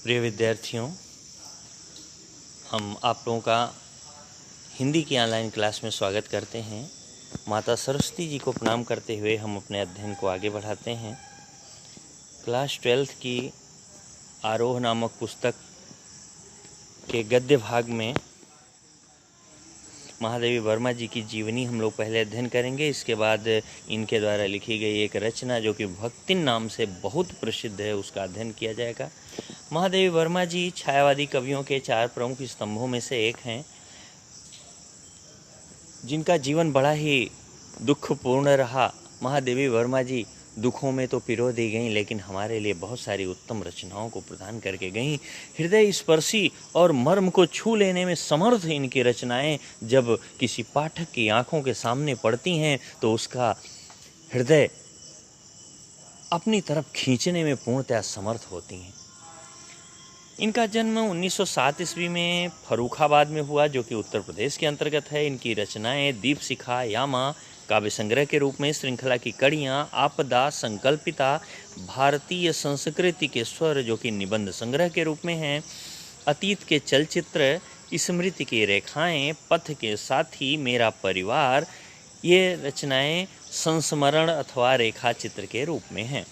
प्रिय विद्यार्थियों, हम आप लोगों का हिंदी की ऑनलाइन क्लास में स्वागत करते हैं। माता सरस्वती जी को प्रणाम करते हुए हम अपने अध्ययन को आगे बढ़ाते हैं। क्लास 12th की आरोह नामक पुस्तक के गद्य भाग में महादेवी वर्मा जी की जीवनी हम लोग पहले अध्ययन करेंगे। इसके बाद इनके द्वारा लिखी गई एक रचना जो कि भक्तिन नाम से बहुत प्रसिद्ध है, उसका अध्ययन किया जाएगा। महादेवी वर्मा जी छायावादी कवियों के 4 प्रमुख स्तंभों में से एक हैं, जिनका जीवन बड़ा ही दुखपूर्ण रहा। महादेवी वर्मा जी दुखों में तो पिरो दी गईं, लेकिन हमारे लिए बहुत सारी उत्तम रचनाओं को प्रदान करके गईं। हृदय स्पर्शी और मर्म को छू लेने में समर्थ इनकी रचनाएं जब किसी पाठक की आंखों के सामने पड़ती हैं तो उसका हृदय अपनी तरफ खींचने में पूर्णतः समर्थ होती हैं। इनका जन्म 1907 ईस्वी में फर्रुखाबाद में हुआ, जो कि उत्तर प्रदेश के अंतर्गत है। इनकी रचनाएं दीपशिखा, यामा, काव्य संग्रह के रूप में, श्रृंखला की कड़ियाँ, आपदा, संकल्पिता, भारतीय संस्कृति के स्वर जो कि निबंध संग्रह के रूप में हैं, अतीत के चलचित्र, स्मृति की रेखाएं, पथ के साथी, मेरा परिवार, ये रचनाएं संस्मरण अथवा रेखा चित्र के रूप में हैं।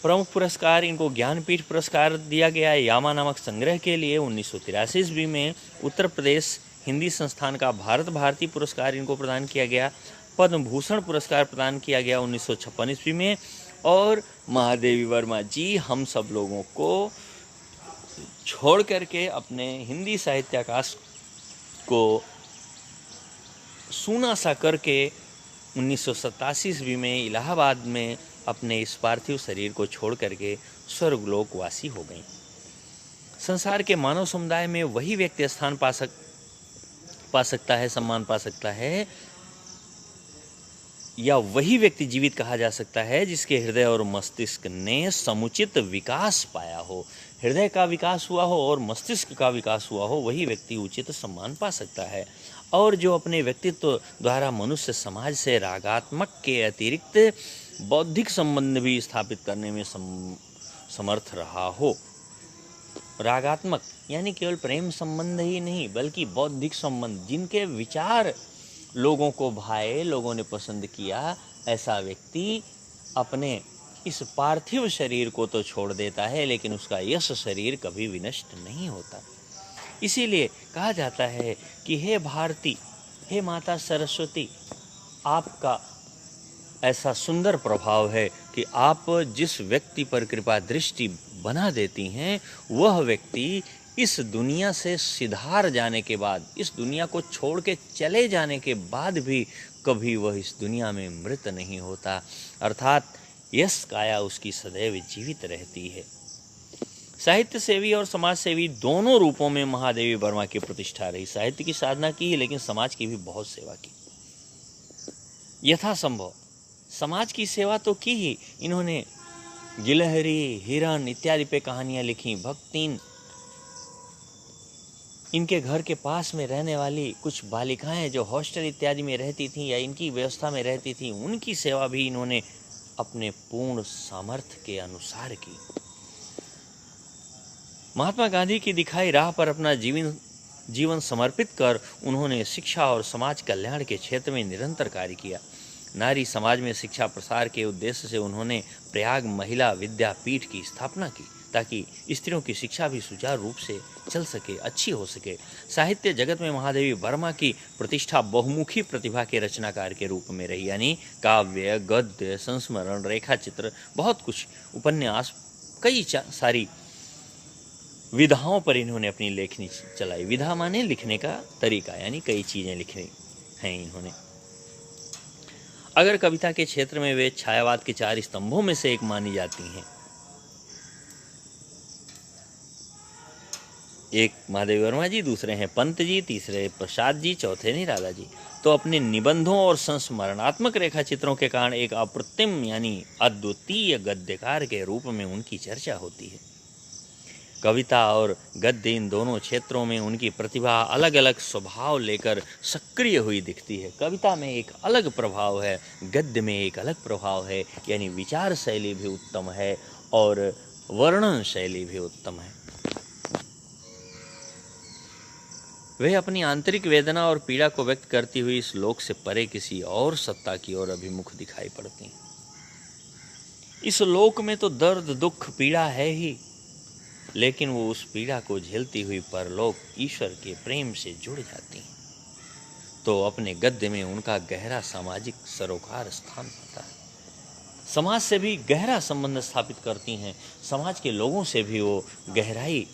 प्रमुख पुरस्कार इनको ज्ञानपीठ पुरस्कार दिया गया यामा नामक संग्रह के लिए 1983 ईस्वी में। उत्तर प्रदेश हिंदी संस्थान का भारत भारती पुरस्कार इनको प्रदान किया गया। पद्म भूषण पुरस्कार प्रदान किया गया 1956 ईस्वी में। और महादेवी वर्मा जी हम सब लोगों को छोड़ करके अपने हिंदी साहित्य आकाश को सूना सा करके 1987 ईस्वी में इलाहाबाद में अपने इस पार्थिव शरीर को छोड़ करके स्वर्गलोकवासी हो गई। संसार के मानव समुदाय में वही व्यक्ति स्थान पा सकता है, सम्मान पा सकता है, या वही व्यक्ति जीवित कहा जा सकता है जिसके हृदय और मस्तिष्क ने समुचित विकास पाया हो। हृदय का विकास हुआ हो और मस्तिष्क का विकास हुआ हो, वही व्यक्ति उचित सम्मान पा सकता है। और जो अपने व्यक्तित्व द्वारा मनुष्य समाज से रागात्मक के अतिरिक्त बौद्धिक संबंध भी स्थापित करने में समर्थ रहा हो। रागात्मक यानी केवल प्रेम संबंध ही नहीं, बल्कि बौद्धिक संबंध, जिनके विचार लोगों को भाए, लोगों ने पसंद किया, ऐसा व्यक्ति अपने इस पार्थिव शरीर को तो छोड़ देता है, लेकिन उसका यश शरीर कभी विनष्ट नहीं होता। इसीलिए कहा जाता है कि हे भारती, हे माता सरस्वती, आपका ऐसा सुंदर प्रभाव है कि आप जिस व्यक्ति पर कृपा दृष्टि बना देती हैं, वह व्यक्ति इस दुनिया से सिधार जाने के बाद, इस दुनिया को छोड़ के चले जाने के बाद भी कभी वह इस दुनिया में मृत नहीं होता। अर्थात यश काया उसकी सदैव जीवित रहती है। साहित्य सेवी और समाज सेवी दोनों रूपों में महादेवी वर्मा की प्रतिष्ठा रही। साहित्य की साधना की, लेकिन समाज की भी बहुत सेवा की। यथासंभव समाज की सेवा तो की ही। इन्होंने गिलहरी, हिरन इत्यादि पे कहानियां लिखी। भक्तिन, इनके घर के पास में रहने वाली कुछ बालिकाएं जो हॉस्टल इत्यादि में रहती थीं या इनकी व्यवस्था में रहती थीं, उनकी सेवा भी इन्होंने अपने पूर्ण सामर्थ्य के अनुसार की। महात्मा गांधी की दिखाई राह पर अपना जीवन समर्पित कर उन्होंने शिक्षा और समाज कल्याण के क्षेत्र में निरंतर कार्य किया। नारी समाज में शिक्षा प्रसार के उद्देश्य से उन्होंने प्रयाग महिला विद्यापीठ की स्थापना की, ताकि स्त्रियों की शिक्षा भी सुचारू रूप से चल सके, अच्छी हो सके। साहित्य जगत में महादेवी वर्मा की प्रतिष्ठा बहुमुखी प्रतिभा के रचनाकार के रूप में रही, यानी काव्य, गद्य, संस्मरण, रेखा चित्र, बहुत कुछ, उपन्यास, कई सारी विधाओं पर इन्होंने अपनी लेखनी चलाई। विधा माने लिखने का तरीका, यानी कई चीज़ें लिखी हैं इन्होंने। अगर कविता के क्षेत्र में वे छायावाद के 4 स्तंभों में से एक मानी जाती हैं। एक महादेवी वर्मा जी, दूसरे हैं पंत जी, तीसरे प्रसाद जी, चौथे निराला जी। तो अपने निबंधों और संस्मरणात्मक रेखा चित्रों के कारण एक अप्रतिम यानी अद्वितीय गद्यकार के रूप में उनकी चर्चा होती है। कविता और गद्य इन दोनों क्षेत्रों में उनकी प्रतिभा अलग अलग स्वभाव लेकर सक्रिय हुई दिखती है। कविता में एक अलग प्रभाव है, गद्य में एक अलग प्रभाव है, यानी विचार शैली भी उत्तम है और वर्णन शैली भी उत्तम है। वे अपनी आंतरिक वेदना और पीड़ा को व्यक्त करती हुई इस लोक से परे किसी और सत्ता की ओर अभिमुख दिखाई पड़ती हैं। इस लोक में तो दर्द, दुख, पीड़ा है ही, लेकिन वो उस पीड़ा को झेलती हुई परलोक ईश्वर के प्रेम से जुड़ जाती हैं। तो अपने गद्य में उनका गहरा सामाजिक सरोकार स्थान पाता है। समाज से भी गहरा संबंध स्थापित करती हैं। समाज के लोगों से भी वो गहराई,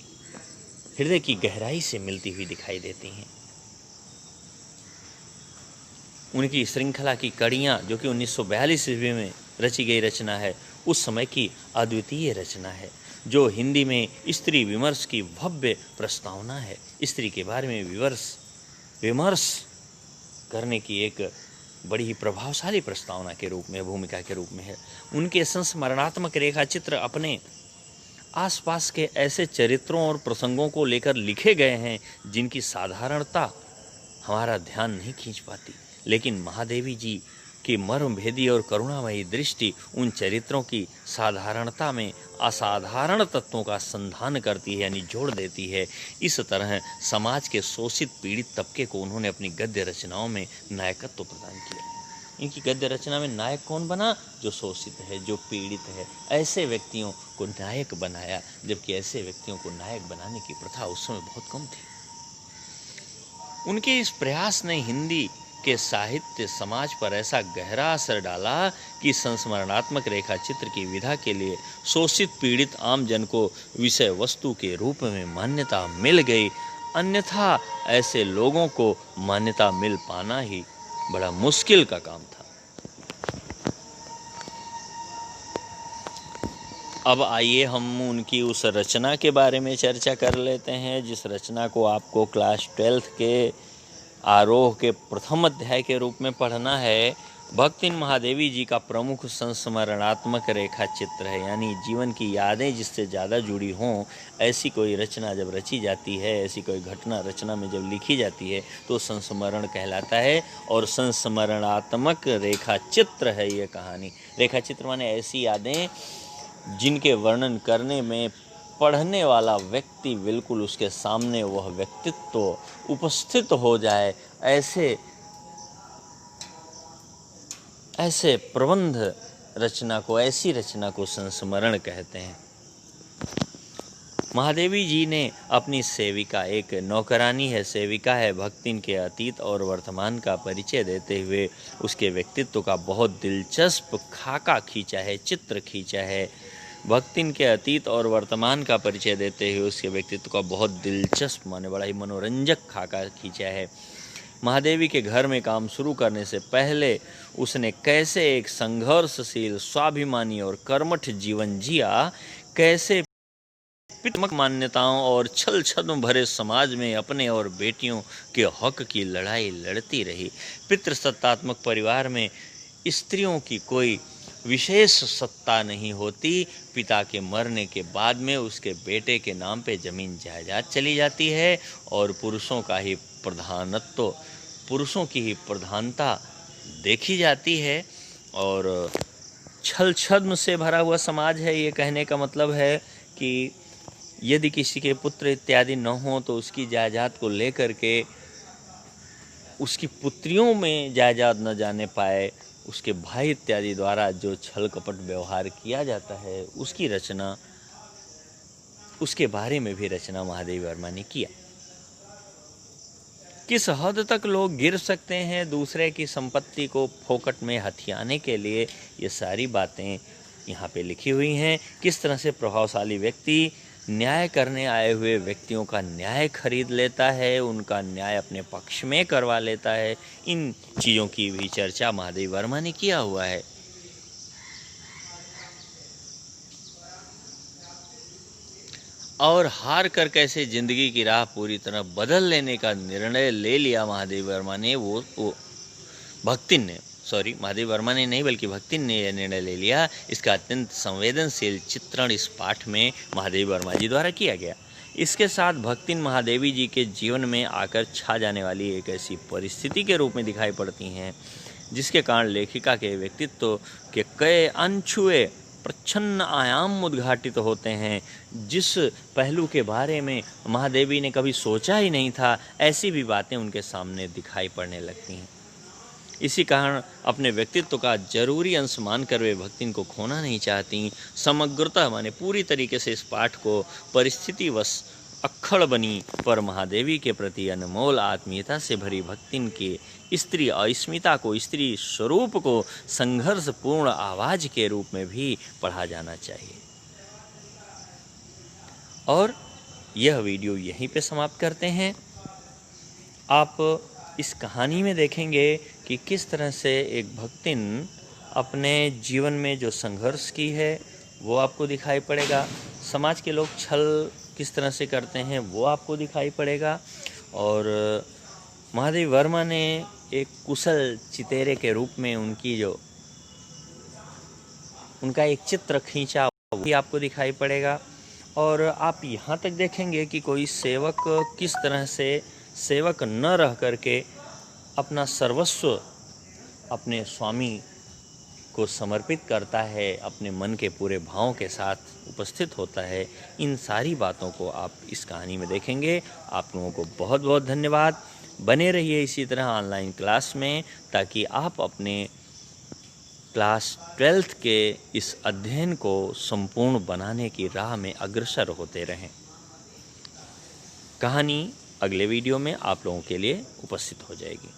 हृदय की गहराई से मिलती हुई दिखाई देती हैं। उनकी श्रृंखला की कड़ियाँ, जो कि 1942 ईस्वी में रची गई रचना है, उस समय की अद्वितीय रचना है, जो हिंदी में स्त्री विमर्श की भव्य प्रस्तावना है। स्त्री के बारे में विमर्श करने की एक बड़ी ही प्रभावशाली प्रस्तावना के रूप में, भूमिका के रूप में है। उनके संस्मरणात्मक रेखा चित्र अपने आसपास के ऐसे चरित्रों और प्रसंगों को लेकर लिखे गए हैं जिनकी साधारणता हमारा ध्यान नहीं खींच पाती, लेकिन महादेवी जी की मर्मभेदी और करुणामयी दृष्टि उन चरित्रों की साधारणता में असाधारण तत्वों का संधान करती है, यानी जोड़ देती है। इस तरह समाज के शोषित पीड़ित तबके को उन्होंने अपनी गद्य रचनाओं में नायकत्व प्रदान किया। इनकी गद्य रचना में नायक कौन बना? जो शोषित है, जो पीड़ित है, ऐसे व्यक्तियों को नायक बनाया, जबकि ऐसे व्यक्तियों को नायक बनाने की प्रथा उस समय बहुत कम थी। उनके इस प्रयास ने हिंदी के साहित्य समाज पर ऐसा गहरा असर डाला कि संस्मरणात्मक रेखा चित्र की विधा के लिए शोषित पीड़ित आम जन को विषय वस्तु के रूप में मान्यता मिल गई। अन्यथा ऐसे लोगों को मान्यता मिल पाना ही बड़ा मुश्किल का काम था। अब आइए हम उनकी उस रचना के बारे में चर्चा कर लेते हैं, जिस रचना को आपको क्लास 12 के आरोह के प्रथम अध्याय के रूप में पढ़ना है। भक्तिन महादेवी जी का प्रमुख संस्मरणात्मक रेखा चित्र है, यानी जीवन की यादें जिससे ज़्यादा जुड़ी हों, ऐसी कोई रचना जब रची जाती है, ऐसी कोई घटना रचना में जब लिखी जाती है तो संस्मरण कहलाता है। और संस्मरणात्मक रेखा चित्र है ये कहानी। रेखा चित्र माने ऐसी यादें जिनके वर्णन करने में पढ़ने वाला व्यक्ति बिल्कुल उसके सामने वह व्यक्तित्व उपस्थित हो जाए, ऐसे प्रबंध रचना को, ऐसी रचना को संस्मरण कहते हैं। महादेवी जी ने अपनी सेविका, एक नौकरानी है, सेविका है, भक्तिन के अतीत और वर्तमान का परिचय देते हुए उसके व्यक्तित्व का बहुत दिलचस्प खाका खींचा है, चित्र खींचा है। भक्तिन के अतीत और वर्तमान का परिचय देते हुए उसके व्यक्तित्व का बहुत दिलचस्प माने बड़ा ही मनोरंजक खाका खींचा है। महादेवी के घर में काम शुरू करने से पहले उसने कैसे एक संघर्षशील, स्वाभिमानी और कर्मठ जीवन जिया, कैसे पितमक मान्यताओं और छल छद्म भरे समाज में अपने और बेटियों के हक की लड़ाई लड़ती रही। पितृसत्तात्मक परिवार में स्त्रियों की कोई विशेष सत्ता नहीं होती। पिता के मरने के बाद में उसके बेटे के नाम पे जमीन जायदाद चली जाती है और पुरुषों का ही प्रधानत्व, पुरुषों की ही प्रधानता देखी जाती है। और छल छद्म से भरा हुआ समाज है। ये कहने का मतलब है कि यदि किसी के पुत्र इत्यादि न हो तो उसकी जायदाद को लेकर के उसकी पुत्रियों में जायदाद न जाने पाए, उसके भाई इत्यादि द्वारा जो छल कपट व्यवहार किया जाता है, उसकी रचना, उसके बारे में भी रचना महादेवी वर्मा ने किया। किस हद तक लोग गिर सकते हैं दूसरे की संपत्ति को फोकट में हथियाने के लिए, ये सारी बातें यहाँ पे लिखी हुई हैं। किस तरह से प्रभावशाली व्यक्ति न्याय करने आए हुए व्यक्तियों का न्याय खरीद लेता है, उनका न्याय अपने पक्ष में करवा लेता है, इन चीज़ों की भी चर्चा महादेवी वर्मा ने किया हुआ है। और हार कर कैसे जिंदगी की राह पूरी तरह बदल लेने का निर्णय ले लिया महादेवी वर्मा ने, वो भक्तिन ने, सॉरी महादेवी वर्मा ने नहीं बल्कि भक्तिन ने यह निर्णय ले लिया। इसका अत्यंत संवेदनशील चित्रण इस पाठ में महादेवी वर्मा जी द्वारा किया गया। इसके साथ भक्तिन महादेवी जी के जीवन में आकर छा जाने वाली एक ऐसी परिस्थिति के रूप में दिखाई पड़ती हैं जिसके कारण लेखिका के व्यक्तित्व के कई अनछुए प्रच्छन्न आयाम उद्घाटित होते हैं। जिस पहलू के बारे में महादेवी ने कभी सोचा ही नहीं था, ऐसी भी बातें उनके सामने दिखाई पड़ने लगती हैं। इसी कारण अपने व्यक्तित्व का जरूरी अंश मानकर वे भक्तिन को खोना नहीं चाहती। समग्रतः माने पूरी तरीके से इस पाठ को परिस्थितिवश अक्खड़ बनी, पर महादेवी के प्रति अनमोल आत्मीयता से भरी भक्तिन के स्त्री अस्मिता को, स्त्री स्वरूप को संघर्षपूर्ण आवाज के रूप में भी पढ़ा जाना चाहिए। और यह वीडियो यहीं पे समाप्त करते हैं। आप इस कहानी में देखेंगे कि किस तरह से एक भक्तिन अपने जीवन में जो संघर्ष की है वो आपको दिखाई पड़ेगा। समाज के लोग छल किस तरह से करते हैं वो आपको दिखाई पड़ेगा। और महादेवी वर्मा ने एक कुशल चितेरे के रूप में उनका एक चित्र खींचा, वो भी आपको दिखाई पड़ेगा। और आप यहाँ तक देखेंगे कि कोई सेवक किस तरह से सेवक न रह करके अपना सर्वस्व अपने स्वामी को समर्पित करता है, अपने मन के पूरे भावों के साथ उपस्थित होता है। इन सारी बातों को आप इस कहानी में देखेंगे। आप लोगों को बहुत बहुत धन्यवाद। बने रहिए इसी तरह ऑनलाइन क्लास में, ताकि आप अपने क्लास 12th के इस अध्ययन को संपूर्ण बनाने की राह में अग्रसर होते रहें। कहानी अगले वीडियो में आप लोगों के लिए उपस्थित हो जाएगी।